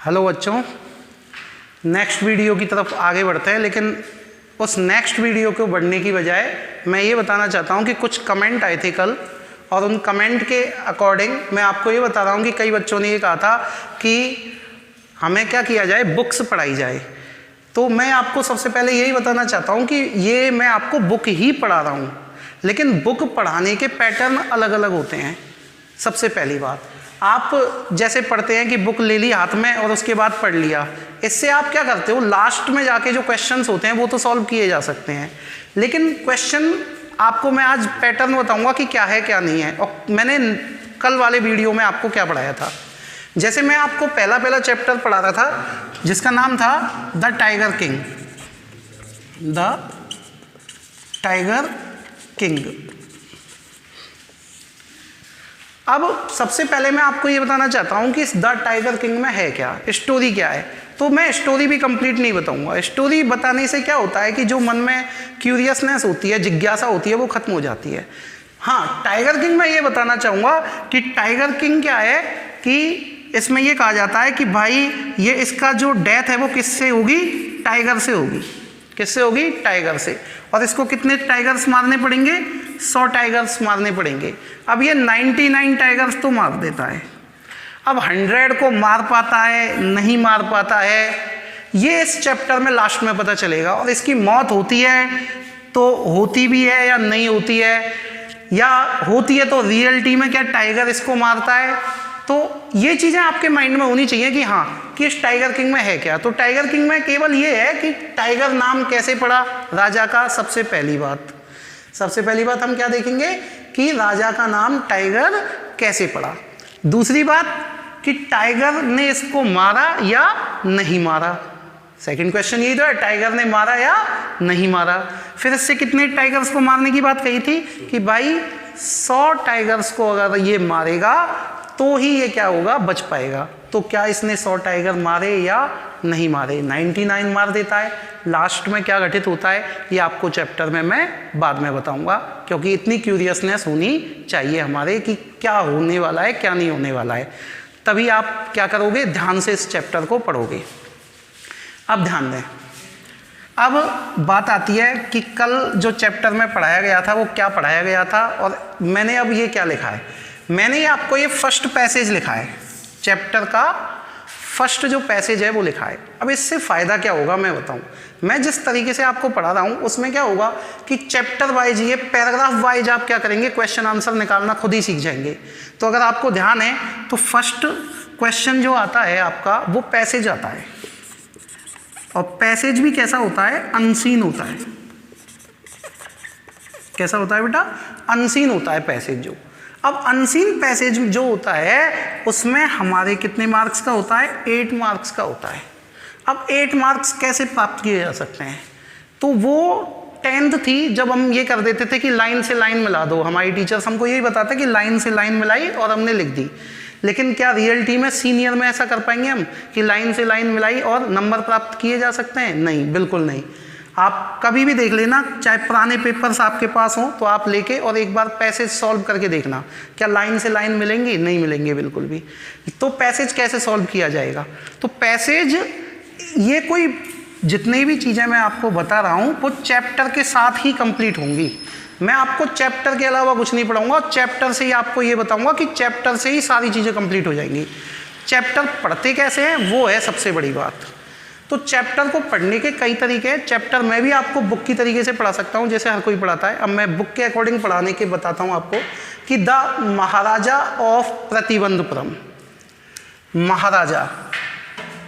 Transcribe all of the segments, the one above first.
Hello बच्चों, next video की तरफ आगे बढ़ते हैं, लेकिन उस नेक्स्ट वीडियो को बढ़ने की बजाय मैं ये बताना चाहता हूँ कि कुछ कमेंट आए थे कल, और उन कमेंट के अकॉर्डिंग मैं आपको ये बता रहा हूँ कि कई बच्चों ने ये कहा था कि हमें क्या किया जाए, बुक्स पढ़ाई जाए। तो मैं आपको सबसे पहले यही बताना चाहता हूँ कि ये मैं आपको बुक ही पढ़ा रहा हूँ, लेकिन बुक पढ़ाने के पैटर्न अलग अलग होते हैं। सबसे पहली बात, आप जैसे पढ़ते हैं कि बुक ले ली हाथ में और उसके बाद पढ़ लिया, इससे आप क्या करते हो, लास्ट में जाके जो क्वेश्चंस होते हैं वो तो सॉल्व किए जा सकते हैं, लेकिन क्वेश्चन आपको मैं आज पैटर्न बताऊंगा कि क्या है क्या नहीं है। और मैंने कल वाले वीडियो में आपको क्या पढ़ाया था, जैसे मैं आपको पहला चैप्टर पढ़ा रहा था जिसका नाम था the tiger king. The tiger king. अब सबसे पहले मैं आपको ये बताना चाहता हूँ कि इस द टाइगर किंग में है क्या, स्टोरी क्या है। तो मैं स्टोरी भी कंप्लीट नहीं बताऊंगा। स्टोरी बताने से क्या होता है कि जो मन में क्यूरियसनेस होती है, जिज्ञासा होती है, वो खत्म हो जाती है। हाँ, टाइगर किंग में ये बताना चाहूँगा कि टाइगर किंग क्या है कि इसमें ये कहा जाता है कि भाई ये इसका जो डेथ है वो किससे होगी, टाइगर से होगी। किससे होगी, टाइगर से। और इसको कितने टाइगर्स मारने पड़ेंगे, 100 टाइगर्स मारने पड़ेंगे। अब ये 99 टाइगर्स तो मार देता है, अब 100 को मार पाता है नहीं मार पाता है, ये इस चैप्टर में लास्ट में पता चलेगा। और इसकी मौत होती है तो होती भी है या नहीं होती है, या होती है तो रियलिटी में क्या टाइगर इसको मारता है। तो ये चीज़ें आपके माइंड में होनी चाहिए कि हाँ, कि इस टाइगर किंग में है क्या। तो टाइगर किंग में केवल ये है कि टाइगर नाम कैसे पड़ा राजा का। सबसे पहली बात हम क्या देखेंगे कि राजा का नाम टाइगर कैसे पड़ा। दूसरी बात कि टाइगर ने इसको मारा या नहीं मारा। सेकंड क्वेश्चन यही तो है, टाइगर ने मारा या नहीं मारा। फिर इससे कितने टाइगर्स को मारने की बात कही थी कि भाई 100 टाइगर्स को अगर ये मारेगा तो ही ये क्या होगा, बच पाएगा। तो क्या इसने 100 टाइगर मारे या नहीं मारे, 99 मार देता है। लास्ट में क्या घटित होता है ये आपको चैप्टर में मैं बाद में बताऊंगा, क्योंकि इतनी क्यूरियसनेस होनी चाहिए हमारे कि क्या होने वाला है क्या नहीं होने वाला है, तभी आप क्या करोगे, ध्यान से इस चैप्टर को पढ़ोगे। अब ध्यान दें, अब बात आती है कि कल जो चैप्टर में पढ़ाया गया था वो क्या पढ़ाया गया था, और मैंने अब ये क्या लिखा है, मैंने आपको ये फर्स्ट पैसेज लिखा है, चैप्टर का फर्स्ट जो पैसेज है वो लिखा है। अब इससे फ़ायदा क्या होगा मैं बताऊं। मैं जिस तरीके से आपको पढ़ा रहा हूं उसमें क्या होगा कि चैप्टर वाइज, ये पैराग्राफ वाइज आप क्या करेंगे, क्वेश्चन आंसर निकालना खुद ही सीख जाएंगे। तो अगर आपको ध्यान है तो फर्स्ट क्वेश्चन जो आता है आपका वो पैसेज आता है, और पैसेज भी कैसा होता है, अनसीन होता है। कैसा होता है बेटा, अनसीन होता है पैसेज जो। अब अनसीन पैसेज जो होता है उसमें हमारे कितने मार्क्स का होता है, 8 मार्क्स का होता है। अब 8 मार्क्स कैसे प्राप्त किए जा सकते हैं, तो वो 10th थी जब हम ये कर देते थे कि लाइन से लाइन मिला दो। हमारी टीचर्स हमको यही बताते कि लाइन से लाइन मिलाई और हमने लिख दी। लेकिन क्या रियलिटी में सीनियर में ऐसा कर पाएंगे हम कि लाइन से लाइन मिलाई और नंबर प्राप्त किए जा सकते हैं? नहीं, बिल्कुल नहीं। आप कभी भी देख लेना, चाहे पुराने पेपर्स आपके पास हों तो आप लेके और एक बार पैसेज सॉल्व करके देखना, क्या लाइन से लाइन मिलेंगी? नहीं मिलेंगे बिल्कुल भी। तो पैसेज कैसे सॉल्व किया जाएगा, तो पैसेज ये कोई जितनी भी चीज़ें मैं आपको बता रहा हूँ वो चैप्टर के साथ ही कंप्लीट होंगी। मैं आपको चैप्टर के अलावा कुछ नहीं पढ़ाऊंगा, चैप्टर से ही आपको ये बताऊंगा कि चैप्टर से ही सारी चीज़ें कंप्लीट हो जाएंगी। चैप्टर पढ़ते कैसे हैं वो है सबसे बड़ी बात। तो चैप्टर को पढ़ने के कई तरीके हैं। चैप्टर मैं भी आपको बुक की तरीके से पढ़ा सकता हूँ जैसे हर कोई पढ़ाता है। अब मैं बुक के अकॉर्डिंग पढ़ाने के बताता हूँ आपको कि the Maharaja of Pratibandapuram. Maharaja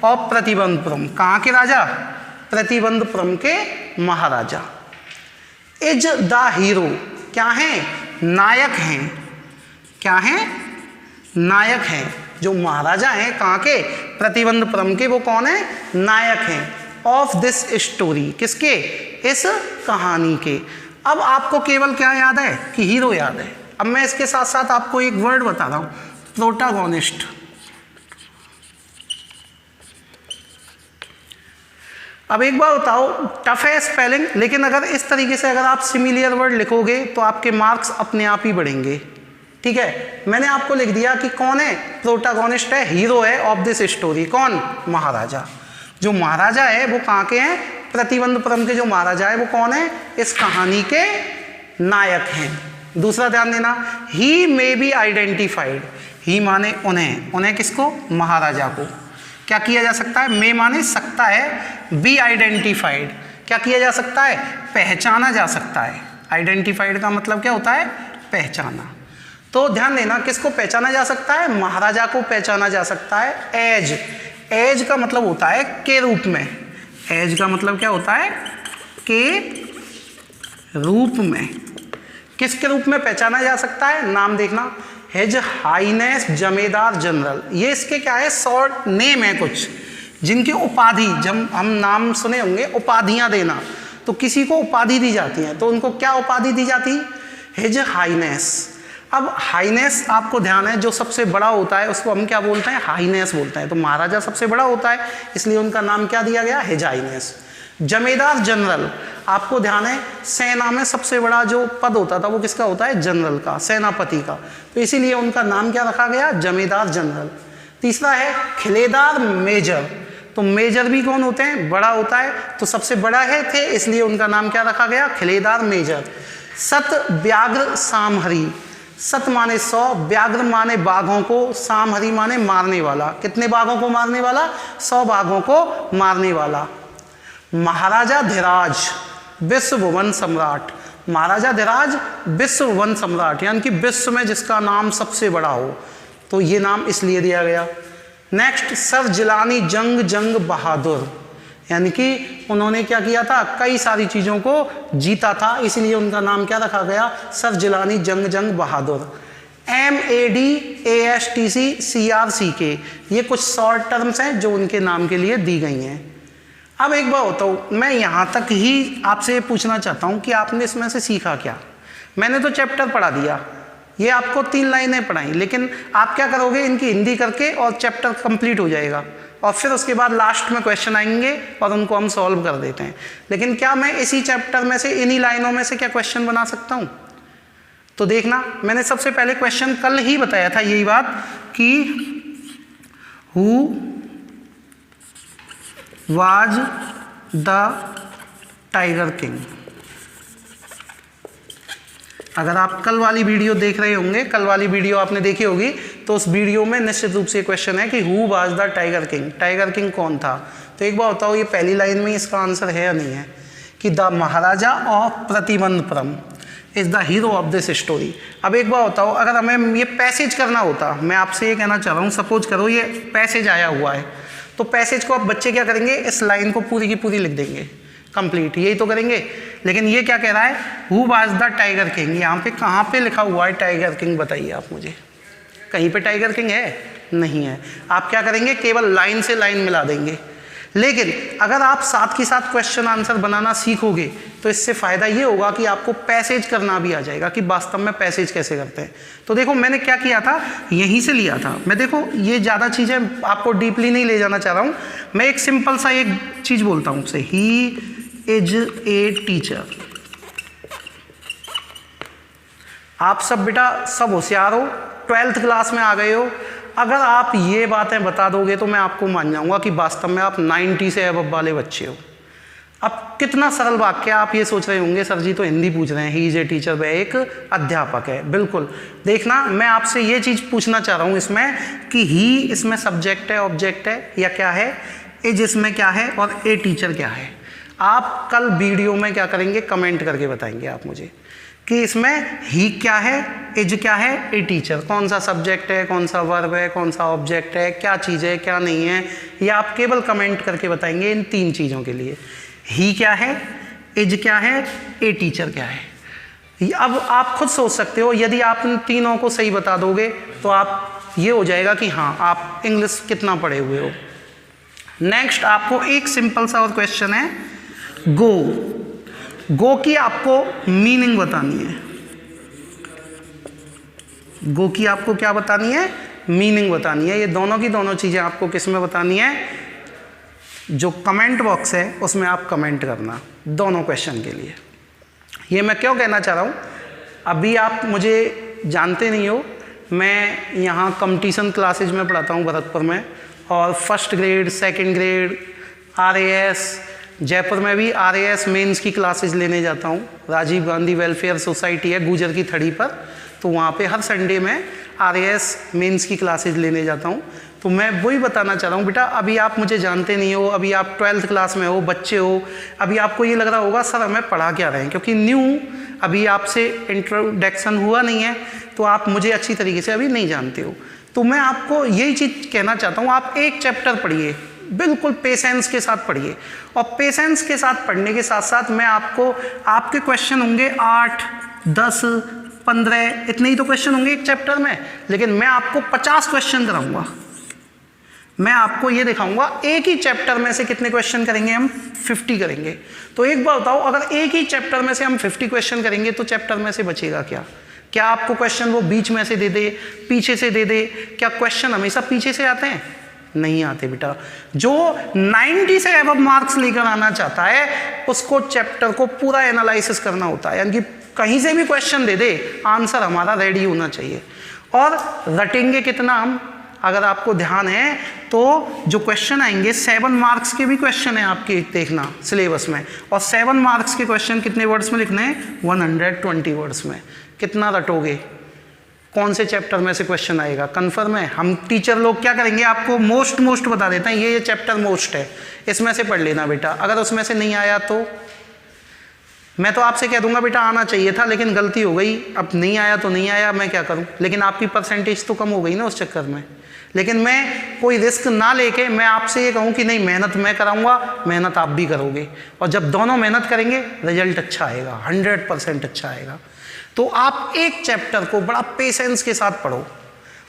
of Pratibandapuram, कहाँ के राजा, प्रतिबंधपुरम के महाराजा। इज द हीरो, क्या है, नायक हैं। क्या हैं, नायक हैं। जो महाराजा हैं कहाँ के, प्रतिबंधपुरम के, वो कौन है, नायक हैं। ऑफ दिस स्टोरी, किसके, इस कहानी के। अब आपको केवल क्या याद है कि हीरो याद है। अब मैं इसके साथ साथ आपको एक वर्ड बता रहा हूं, प्रोटागोनिस्ट। अब एक बार बताओ, टफ है स्पेलिंग, लेकिन अगर इस तरीके से अगर आप सिमिलियर वर्ड लिखोगे तो आपके मार्क्स अपने आप ही बढ़ेंगे। ठीक है, मैंने आपको लिख दिया कि कौन है प्रोटागोनिस्ट है, हीरो है ऑफ दिस स्टोरी, कौन, महाराजा। जो महाराजा है वो कहाँ के हैं, प्रतिबंधपुरम के जो महाराजा है वो कौन है, इस कहानी के नायक हैं। दूसरा ध्यान देना, ही मे बी आइडेंटिफाइड, ही माने उन्हें, उन्हें किसको, महाराजा को क्या किया जा सकता है, मे माने सकता है, बी आइडेंटिफाइड क्या किया जा सकता है, पहचाना जा सकता है। आइडेंटिफाइड का मतलब क्या होता है, पहचाना। तो ध्यान देना, किसको पहचाना जा सकता है, महाराजा को पहचाना जा सकता है एज, एज का मतलब होता है के रूप में, एज का मतलब क्या होता है, के रूप में। किसके रूप में पहचाना जा सकता है, नाम देखना, हिज हाईनेस जमेदार जनरल, ये इसके क्या है, शॉर्ट नेम है कुछ, जिनकी उपाधि, जब हम नाम सुने होंगे उपाधियां देना, तो किसी को उपाधि दी जाती है, तो उनको क्या उपाधि दी जाती, हिज हाईनेस। अब हाईनेस आपको ध्यान है, जो सबसे बड़ा होता है उसको हम क्या बोलते हैं, हाईनेस बोलते हैं। तो महाराजा सबसे बड़ा होता है, इसलिए उनका नाम क्या दिया गया, हिज हाईनेस। जमेदार जनरल, आपको ध्यान है सेना में सबसे बड़ा जो पद होता था वो किसका होता है, जनरल का, सेनापति का, तो इसीलिए उनका नाम क्या रखा गया, जमेदार जनरल। तीसरा है खिलेदार मेजर, तो मेजर भी कौन होते हैं, बड़ा होता है, तो सबसे बड़ा है थे, इसलिए उनका नाम क्या रखा गया, खिलेदार मेजर। सत व्याघ्र सामहरी, सत माने 100, व्याघ्र माने बाघों को, सामहरी माने मारने वाला, कितने बाघों को मारने वाला, 100 बाघों को मारने वाला। महाराजा धीराज विश्व भुवन सम्राट, महाराजा धीराज विश्व भुवन सम्राट, यानी कि विश्व में जिसका नाम सबसे बड़ा हो, तो ये नाम इसलिए दिया गया। नेक्स्ट, सर जिलानी जंग बहादुर, यानी कि उन्होंने क्या किया था, कई सारी चीज़ों को जीता था, इसलिए उनका नाम क्या रखा गया, सर जिलानी जंग बहादुर। MADASTCCRCK, ये कुछ शॉर्ट टर्म्स हैं जो उनके नाम के लिए दी गई हैं। अब एक बात होता हूँ, मैं यहाँ तक ही आपसे पूछना चाहता हूँ कि आपने इसमें से सीखा क्या। मैंने तो चैप्टर पढ़ा दिया, ये आपको 3 लाइनें पढ़ाई, लेकिन आप क्या करोगे, इनकी हिंदी करके और चैप्टर कंप्लीट हो जाएगा, और फिर उसके बाद लास्ट में क्वेश्चन आएंगे और उनको हम सॉल्व कर देते हैं। लेकिन क्या मैं इसी चैप्टर में से, इन्हीं लाइनों में से क्या क्वेश्चन बना सकता हूँ, तो देखना, मैंने सबसे पहले क्वेश्चन कल ही बताया था यही बात कि who was the tiger king. अगर आप कल वाली वीडियो देख रहे होंगे, कल वाली वीडियो आपने देखी होगी, तो उस वीडियो में निश्चित रूप से क्वेश्चन है कि who was the tiger king, tiger king कौन था। तो एक बार बताओ, ये पहली लाइन में इसका आंसर है या नहीं है, कि the Maharaja of Pratibandapuram is the hero of this story. अब एक बार बताओ, अगर हमें ये पैसेज करना होता, मैं आपसे ये कहना चाह रहा हूँ, सपोज करो ये पैसेज आया हुआ है, तो पैसेज को अब बच्चे क्या करेंगे, इस लाइन को पूरी की पूरी लिख देंगे कंप्लीट, यही तो करेंगे। लेकिन ये क्या कह रहा है, who was the tiger king, यहाँ पे कहाँ पे लिखा हुआ है टाइगर किंग, बताइए आप मुझे, कहीं पे टाइगर किंग है, नहीं है। आप क्या करेंगे, केवल लाइन से लाइन मिला देंगे। लेकिन अगर आप साथ के साथ क्वेश्चन आंसर बनाना सीखोगे, तो इससे फ़ायदा ये होगा कि आपको पैसेज करना भी आ जाएगा, कि वास्तव में पैसेज कैसे करते हैं। तो देखो मैंने क्या किया था, यहीं से लिया था मैं, देखो ये ज़्यादा चीज़ें आपको डीपली नहीं ले जाना चाह रहा हूँ, मैं एक सिंपल सा एक चीज़ बोलता हूँ से, ही इज ए टीचर। आप सब बेटा सब होशियार हो, 12th क्लास में आ गए हो, अगर आप ये बातें बता दोगे तो मैं आपको मान जाऊंगा कि वास्तव में आप 90 से अबव वाले बच्चे हो। अब कितना सरल वाक्य, आप ये सोच रहे होंगे सर जी तो हिंदी पूछ रहे हैं, ही इज ए टीचर, वह एक अध्यापक है। बिल्कुल, देखना मैं आपसे ये चीज़ पूछना चाह रहा हूँ इसमें कि ही इसमें सब्जेक्ट है, ऑब्जेक्ट है या क्या है, इज इसमें क्या है और ए टीचर क्या है। आप कल वीडियो में क्या करेंगे, कमेंट करके बताएंगे आप मुझे कि इसमें ही क्या है, इज क्या है, ए टीचर, कौन सा सब्जेक्ट है, कौन सा वर्ब है, कौन सा ऑब्जेक्ट है, क्या चीज़ है क्या नहीं है, ये आप केवल कमेंट करके बताएंगे इन 3 चीज़ों के लिए। ही क्या है, इज क्या है, ए टीचर क्या है। अब आप खुद सोच सकते हो, यदि आप इन तीनों को सही बता दोगे तो आप ये हो जाएगा कि हाँ आप इंग्लिश कितना पढ़े हुए हो। नेक्स्ट आपको एक सिंपल सा और क्वेश्चन है, गो। गो की आपको मीनिंग बतानी है, गो की आपको क्या बतानी है, मीनिंग बतानी है। ये दोनों की दोनों चीज़ें आपको किस में बतानी है, जो कमेंट बॉक्स है उसमें आप कमेंट करना दोनों क्वेश्चन के लिए। ये मैं क्यों कहना चाह रहा हूँ, अभी आप मुझे जानते नहीं हो, मैं यहाँ कंपटीशन क्लासेज में पढ़ाता हूँ भरतपुर में, और first grade, second grade, RAS, Jaipur में भी RAS मेंस की क्लासेज लेने जाता हूँ। राजीव गांधी वेलफेयर सोसाइटी है गुजर की थड़ी पर, तो वहाँ पे हर संडे में RAS मेंस की क्लासेज लेने जाता हूँ। तो मैं वही बताना चाह रहा हूँ बेटा, अभी आप मुझे जानते नहीं हो, अभी आप 12th क्लास में हो, बच्चे हो, अभी आपको ये लग रहा होगा सर हमें पढ़ा क्या रहे हैं, क्योंकि न्यू अभी आपसे इंट्रोडक्शन हुआ नहीं है, तो आप मुझे अच्छी तरीके से अभी नहीं जानते हो। तो मैं आपको यही चीज़ कहना चाहता हूँ, आप एक चैप्टर पढ़िए, बिल्कुल पेशेंस के साथ पढ़िए, और पेशेंस के साथ पढ़ने के साथ साथ मैं आपको, आपके क्वेश्चन होंगे 8, 10, 15, इतने ही तो क्वेश्चन होंगे एक चैप्टर में, लेकिन मैं आपको 50 क्वेश्चन कराऊंगा। मैं आपको ये दिखाऊंगा एक ही चैप्टर में से कितने क्वेश्चन करेंगे हम, 50 करेंगे। तो एक बार बताओ, अगर एक ही चैप्टर में से हम 50 क्वेश्चन करेंगे तो चैप्टर में से बचेगा क्या? क्या आपको क्वेश्चन वो बीच में से दे दे, पीछे से दे दे? क्या क्वेश्चन हमेशा पीछे से आते हैं? नहीं आते बेटा। जो 90 से अबव मार्क्स लेकर आना चाहता है उसको चैप्टर को पूरा एनालिसिस करना होता है, यानी कि कहीं से भी क्वेश्चन दे दे, आंसर हमारा रेडी होना चाहिए। और रटेंगे कितना हम, अगर आपको ध्यान है तो जो क्वेश्चन आएंगे 7 मार्क्स के भी क्वेश्चन है आपके, देखना सिलेबस में, और 7 मार्क्स के क्वेश्चन कितने वर्ड्स में लिखने हैं? 120 वर्ड्स में। कितना रटोगे? कौन से चैप्टर में से क्वेश्चन आएगा? कन्फर्म है? हम टीचर लोग क्या करेंगे, आपको मोस्ट बता देते हैं, ये चैप्टर मोस्ट है, इसमें से पढ़ लेना बेटा। अगर उसमें से नहीं आया तो मैं तो आपसे कह दूंगा बेटा आना चाहिए था लेकिन गलती हो गई, अब नहीं आया तो नहीं आया, मैं क्या करूं। लेकिन आपकी परसेंटेज तो कम हो गई ना उस चक्कर में। लेकिन मैं कोई रिस्क ना लेके मैं आपसे ये कहूं कि नहीं, मेहनत मैं कराऊंगा, मेहनत आप भी करोगे, और जब दोनों मेहनत करेंगे रिजल्ट अच्छा आएगा, 100% अच्छा आएगा। तो आप एक चैप्टर को बड़ा पेशेंस के साथ पढ़ो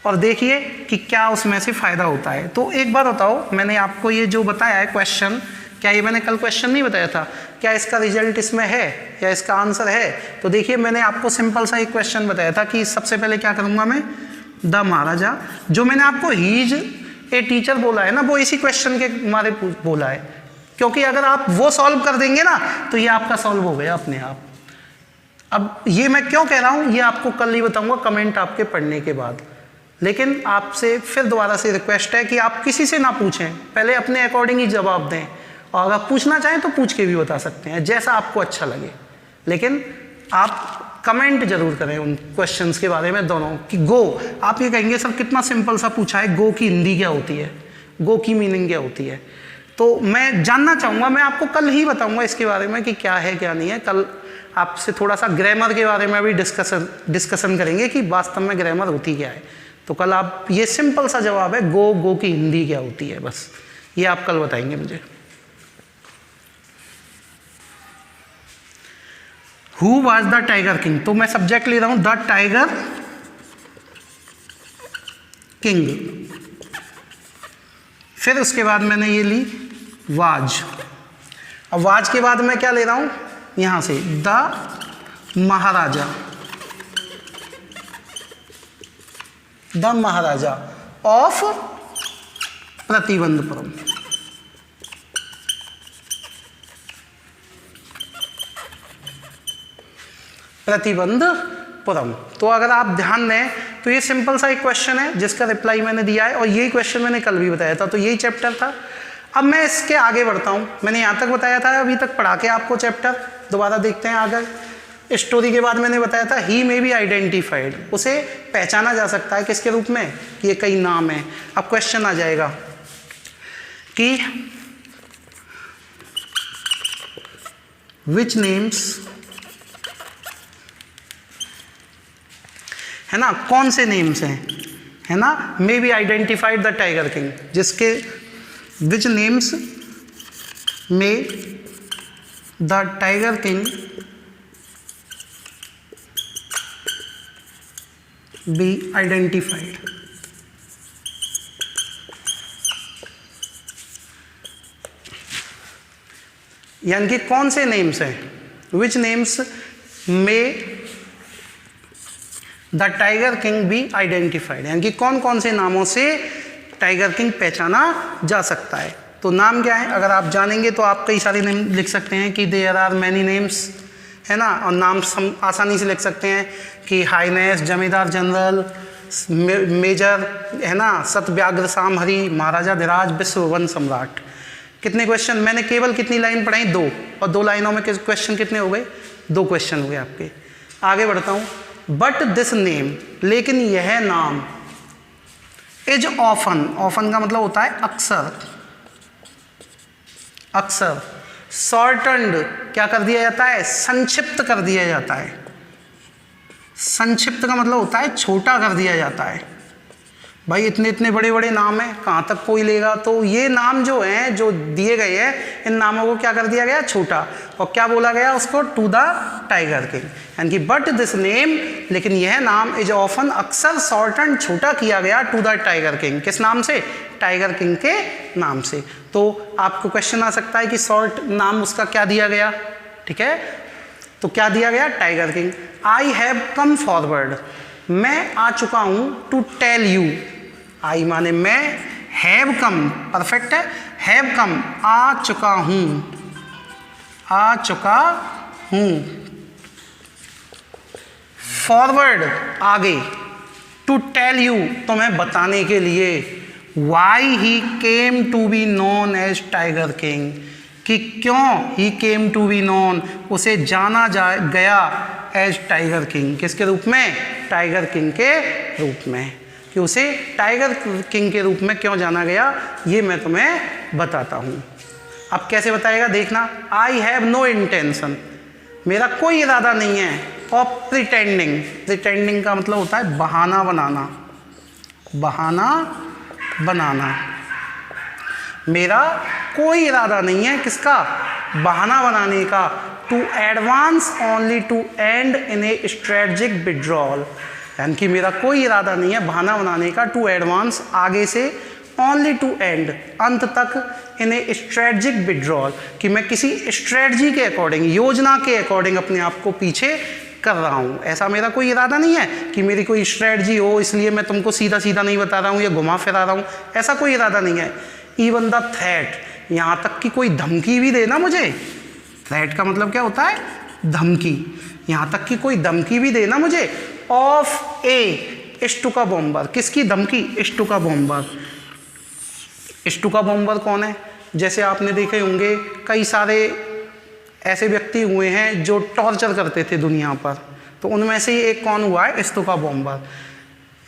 और देखिए कि क्या उसमें से फ़ायदा होता है। तो एक बार बताओ, मैंने आपको ये जो बताया है क्वेश्चन, क्या ये मैंने कल क्वेश्चन नहीं बताया था? क्या इसका रिजल्ट इसमें है या इसका आंसर है? तो देखिए मैंने आपको सिंपल सा एक क्वेश्चन बताया था कि सबसे पहले क्या करूँगा मैं, द महाराजा, जो मैंने आपको हीज ए टीचर बोला है ना, वो इसी क्वेश्चन के मारे बोला है, क्योंकि अगर आप वो सॉल्व कर देंगे ना तो ये आपका सॉल्व हो गया अपने आप। अब ये मैं क्यों कह रहा हूँ ये आपको कल ही बताऊंगा कमेंट आपके पढ़ने के बाद। लेकिन आपसे फिर दोबारा से रिक्वेस्ट है कि आप किसी से ना पूछें, पहले अपने अकॉर्डिंग ही जवाब दें, और अगर पूछना चाहें तो पूछ के भी बता सकते हैं जैसा आपको अच्छा लगे, लेकिन आप कमेंट जरूर करें उन क्वेश्चंस के बारे में दोनों। कि गो, आप ये कहेंगे सर कितना सिंपल सा पूछा है, गो की हिंदी क्या होती है, गो की मीनिंग क्या होती है, तो मैं जानना चाहूँगा, मैं आपको कल ही बताऊँगा इसके बारे में कि क्या है क्या नहीं है। कल आपसे थोड़ा सा ग्रामर के बारे में भी डिस्कशन करेंगे कि वास्तव में ग्रामर होती क्या है। तो कल आप, ये सिंपल सा जवाब है, गो की हिंदी क्या होती है, बस ये आप कल बताएंगे मुझे। Who was the tiger king, तो मैं सब्जेक्ट ले रहा हूं द टाइगर किंग, फिर उसके बाद मैंने ये ली वाज। अब वाज के बाद मैं क्या ले रहा हूं यहां से, the Maharaja, the Maharaja of Pratibandapuram. Pratibandapuram. तो अगर आप ध्यान दें तो ये सिंपल सा एक क्वेश्चन है जिसका रिप्लाई मैंने दिया है, और यही क्वेश्चन मैंने कल भी बताया था, तो यही चैप्टर था। अब मैं इसके आगे बढ़ता हूँ, मैंने यहाँ तक बताया था, अभी तक पढ़ा के आपको चैप्टर दोबारा देखते हैं आगे। स्टोरी के बाद मैंने बताया था ही मे बी आइडेंटिफाइड, उसे पहचाना जा सकता है किसके रूप में, कि ये कई नाम है। अब क्वेश्चन आ जाएगा कि विच नेम्स, है ना, कौन से नेम्स हैं, है ना, may be identified the tiger king, जिसके which names may the tiger king be identified. यानी कि कौन से नेम्स हैं, which names may the tiger king be identified, यानी कि कौन कौन से नामों से टाइगर किंग पहचाना जा सकता है। तो नाम क्या है, अगर आप जानेंगे तो आप कई सारे नेम लिख सकते हैं कि देयर आर मैनी नेम्स, है ना, और नाम आसानी से लिख सकते हैं कि हाईनेस, जमींदार जनरल, मेजर है ना, सतव्याग्र सामहरी, महाराजा धीराज, विश्ववन सम्राट। कितने क्वेश्चन, मैंने केवल कितनी लाइन पढ़ाई, 2, और 2 लाइनों में क्वेश्चन कितने हो गए, 2 क्वेश्चन हो गए आपके। आगे बढ़ता हूँ, बट दिस नेम, लेकिन यह नाम, इज ऑफन, ऑफन का मतलब होता है अक्सर, अक्सर, शॉर्टन्ड क्या कर दिया जाता है, संक्षिप्त कर दिया जाता है। संक्षिप्त का मतलब होता है छोटा कर दिया जाता है। भाई इतने इतने बड़े बड़े नाम हैं, कहाँ तक कोई लेगा। तो ये नाम जो हैं, जो दिए गए हैं, इन नामों को क्या कर दिया गया, छोटा, और क्या बोला गया उसको, टू द टाइगर किंग, यानी कि बट दिस नेम, लेकिन यह नाम, इज ऑफन, अक्सर, शॉर्टन, छोटा किया गया, टू द टाइगर किंग, किस नाम से, टाइगर किंग के नाम से। तो आपको क्वेश्चन आ सकता है कि शॉर्ट नाम उसका क्या दिया गया, ठीक है, तो क्या दिया गया, tiger king. I have come forward, मैं आ चुका हूं, टू टेल यू, आई माने मैं, हैव कम परफेक्ट है, हैव कम आ चुका हूं, आ चुका हूं, फॉरवर्ड आगे, टू टेल यू तुम्हें बताने के लिए, why he came to be known as tiger king, कि क्यों he came to be known, उसे जाना गया एज टाइगर किंग, किसके रूप में, टाइगर किंग के रूप में, कि उसे टाइगर किंग के रूप में क्यों जाना गया, ये मैं तुम्हें बताता हूँ। अब कैसे बताएगा देखना, आई हैव नो इंटेंशन, मेरा कोई इरादा नहीं है, ऑफ प्रिटेंडिंग, प्रिटेंडिंग का मतलब होता है बहाना बनाना, बहाना बनाना, मेरा कोई इरादा नहीं है किसका, बहाना बनाने का, to advance only to end in a strategic withdrawal, यानी कि मेरा कोई इरादा नहीं है बहाना बनाने का, टू एडवांस आगे से, ओनली टू एंड अंत तक, इन ए स्ट्रेटजिक विड्रॉल, कि मैं किसी स्ट्रेटजी के अकॉर्डिंग, योजना के अकॉर्डिंग अपने आप को पीछे कर रहा हूँ। ऐसा मेरा कोई इरादा नहीं है कि मेरी कोई स्ट्रेटजी हो इसलिए मैं तुमको सीधा सीधा नहीं बता रहा हूँ या घुमा फिरा रहा हूँ, ऐसा कोई इरादा नहीं है। इवन द थ्रेट, यहाँ तक कि कोई धमकी भी देना मुझे, थ्रेट का मतलब क्या होता है, धमकी, यहाँ तक कि कोई धमकी भी देना मुझे, ऑफ ए स्टुका बॉम्बर, किसकी धमकी, स्टुका बॉम्बर। स्टुका बॉम्बर कौन है, जैसे आपने देखे होंगे कई सारे ऐसे व्यक्ति हुए हैं जो टॉर्चर करते थे दुनिया पर, तो उनमें से एक कौन हुआ है, स्टुका बॉम्बर।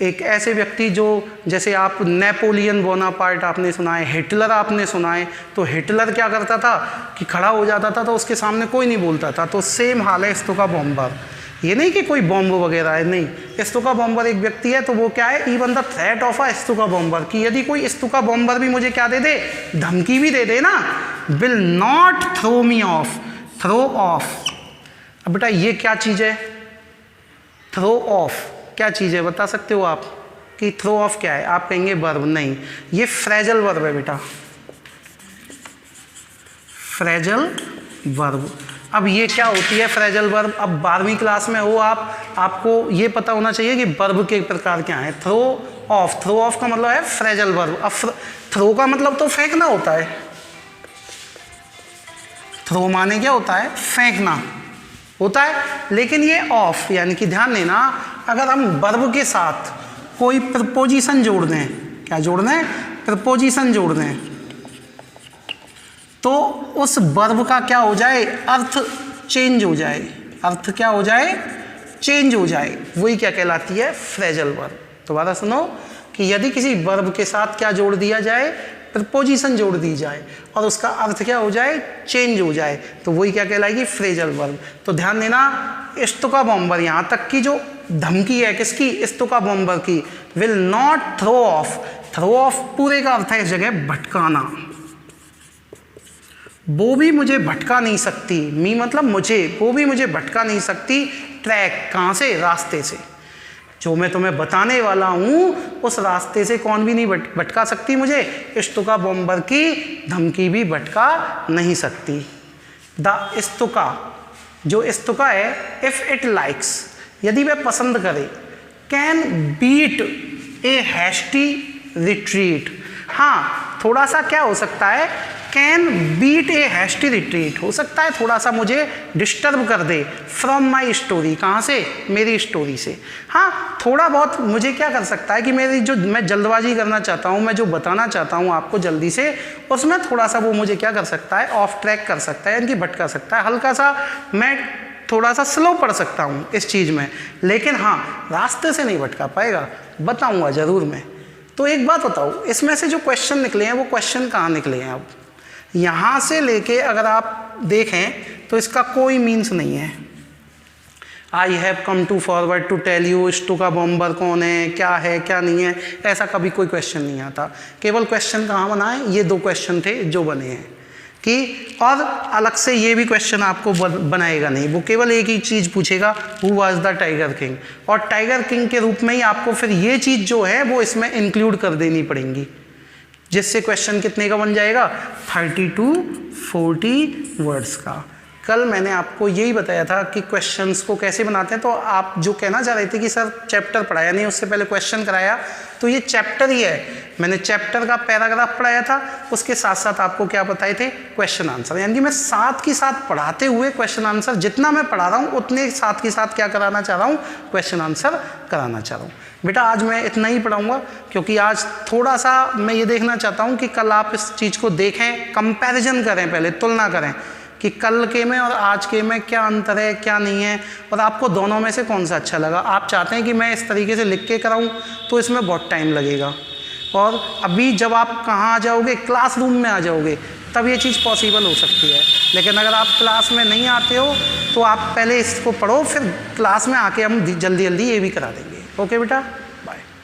एक ऐसे व्यक्ति जो, जैसे आप नेपोलियन बोनापार्ट आपने सुना है, हिटलर आपने सुना है, तो हिटलर क्या करता था कि खड़ा हो जाता था तो उसके सामने कोई नहीं बोलता था, तो सेम हाल है स्टुका बॉम्बर। ये नहीं कि कोई बॉम्ब वगैरह है, नहीं, स्टुका बॉम्बर एक व्यक्ति है, तो वो क्या है, even the threat of a Stuka bomber, कि यदि कोई स्टुका बॉम्बर भी मुझे क्या दे दे, धमकी भी दे दे ना, will not throw me off, throw off. अब बेटा ये क्या चीज़ है, थ्रो ऑफ क्या चीज़ है, बता सकते हो आप कि थ्रो ऑफ क्या है, आप कहेंगे वर्ब, नहीं, ये फ्रेजल वर्ब है बेटा, फ्रेजल वर्ब। अब ये क्या होती है फ्रेजल वर्ब, अब 12वीं क्लास में हो आप, आपको ये पता होना चाहिए कि वर्ब के प्रकार क्या है। थ्रो ऑफ, थ्रो ऑफ का मतलब है फ्रेजल वर्ब। अब थ्रो का मतलब तो फेंकना होता है, थ्रो माने क्या होता है, फेंकना होता है, लेकिन ये ऑफ, यानी कि ध्यान देना, अगर हम वर्ब के साथ कोई प्रपोजिशन जोड़ दें, क्या जोड़ दें, प्रपोजिशन जोड़ दें, तो उस वर्ब का क्या हो जाए, अर्थ चेंज हो जाए, अर्थ क्या हो जाए, चेंज हो जाए, वही क्या कहलाती है, फ्रेजल वर्ब। दोबारा सुनो कि यदि किसी वर्ब के साथ क्या जोड़ दिया जाए, प्रपोजिशन जोड़ दी जाए और उसका अर्थ क्या हो जाए, चेंज हो जाए, तो वही क्या कहलाएगी, फ्रेजल वर्ब। तो ध्यान देना, स्टुका बॉम्बर, यहाँ तक की जो धमकी है किसकी, स्टुका बॉम्बर की, will not throw off, throw off पूरे का अर्थ है इस जगह भटकाना, वो भी मुझे भटका नहीं सकती, मी मतलब मुझे, वो भी मुझे भटका नहीं सकती, ट्रैक कहाँ से, रास्ते से, जो मैं तुम्हें बताने वाला हूँ उस रास्ते से कौन भी नहीं भटका सकती मुझे, स्टुका बॉम्बर की धमकी भी भटका नहीं सकती। द स्टुका, जो स्टुका है, इफ इट लाइक्स, यदि वह पसंद करे, can beat a hasty retreat, हाँ थोड़ा सा क्या हो सकता है, can beat a hasty retreat, हो सकता है थोड़ा सा मुझे डिस्टर्ब कर दे फ्रॉम माई स्टोरी, कहाँ से, मेरी स्टोरी से। हाँ, थोड़ा बहुत मुझे क्या कर सकता है कि मेरी जो मैं जल्दबाजी करना चाहता हूँ, मैं जो बताना चाहता हूँ आपको जल्दी से, उसमें थोड़ा सा वो मुझे क्या कर सकता है, ऑफ ट्रैक कर सकता है, यानी कि भटका सकता है, हल्का सा मैं थोड़ा सा स्लो पढ़ सकता हूँ इस चीज़ में, लेकिन हाँ रास्ते से नहीं भटका पाएगा, बताऊँगा ज़रूर मैं। तो एक बात बताओ, इसमें से जो क्वेश्चन निकले हैं वो क्वेश्चन कहाँ निकले हैं? अब यहाँ से लेके अगर आप देखें तो इसका कोई मीन्स नहीं है। I have come to forward to tell you स्टू का बॉम्बर कौन है, क्या है क्या नहीं है, ऐसा कभी कोई क्वेश्चन नहीं आता। केवल क्वेश्चन कहाँ बना है, ये 2 क्वेश्चन थे जो बने हैं कि, और अलग से ये भी क्वेश्चन आपको बनाएगा नहीं, वो केवल एक ही चीज़ पूछेगा, who was the tiger king, और टाइगर किंग के रूप में ही आपको फिर ये चीज़ जो है वो इसमें इंक्लूड कर देनी पड़ेंगी, जिससे क्वेश्चन कितने का बन जाएगा, 30 to 40 वर्ड्स का। कल मैंने आपको यही बताया था कि क्वेश्चंस को कैसे बनाते हैं, तो आप जो कहना चाह रहे थे कि सर चैप्टर पढ़ाया नहीं, उससे पहले क्वेश्चन कराया, तो ये चैप्टर ही है। मैंने चैप्टर का पैराग्राफ पढ़ाया था, उसके साथ साथ आपको क्या बताए थे, क्वेश्चन आंसर, यानी कि मैं साथ के साथ पढ़ाते हुए क्वेश्चन आंसर, जितना मैं पढ़ा रहा हूँ उतने साथ के साथ क्या कराना चाह रहा हूँ, क्वेश्चन आंसर कराना चाह रहा हूँ। बेटा आज मैं इतना ही पढ़ाऊँगा, क्योंकि आज थोड़ा सा मैं ये देखना चाहता हूँ कि कल आप इस चीज़ को देखें, कंपैरिजन करें, पहले तुलना करें कि कल के में और आज के में क्या अंतर है क्या नहीं है, और आपको दोनों में से कौन सा अच्छा लगा। आप चाहते हैं कि मैं इस तरीके से लिख के कराऊं तो इसमें बहुत टाइम लगेगा, और अभी जब आप कहाँ आ जाओगे, क्लासरूम में आ जाओगे, तब ये चीज़ पॉसिबल हो सकती है। लेकिन अगर आप क्लास में नहीं आते हो तो आप पहले इसको पढ़ो, फिर क्लास में आके हम जल्दी जल्दी ये भी करा देंगे। ओके बेटा।